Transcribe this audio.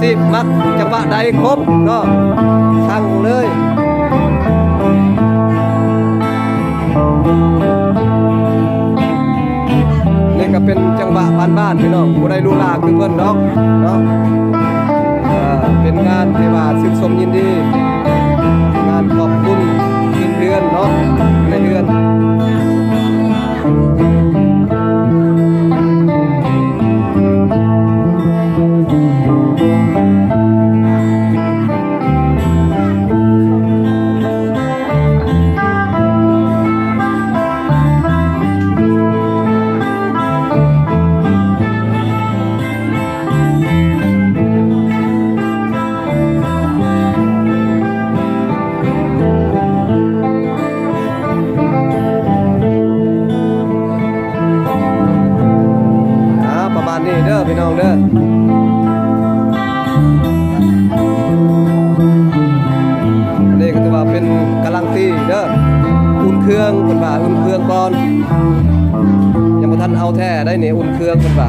ชีพมักจังหวะใดครบเนาะสั่งเลยนี่ก็เป็นจังหวะบ้านๆพี่น้องบ่ได้รู้ลาคือเพิ่นดอกเนาะเป็นงานที่ว่าชื่นชมยินดีงานขอบคุณเดือนเนาะในเดือนนี่เด้อพี่น้องเด้อนี่ก็ถือว่าเป็นกำลังตีเด้ออุ่นเครื่องเพิ่นว่าอุ่นเครื่องก่อนยังบ่ทันเอาแท้ได้นี่อุ่นเครื่องเพิ่นว่า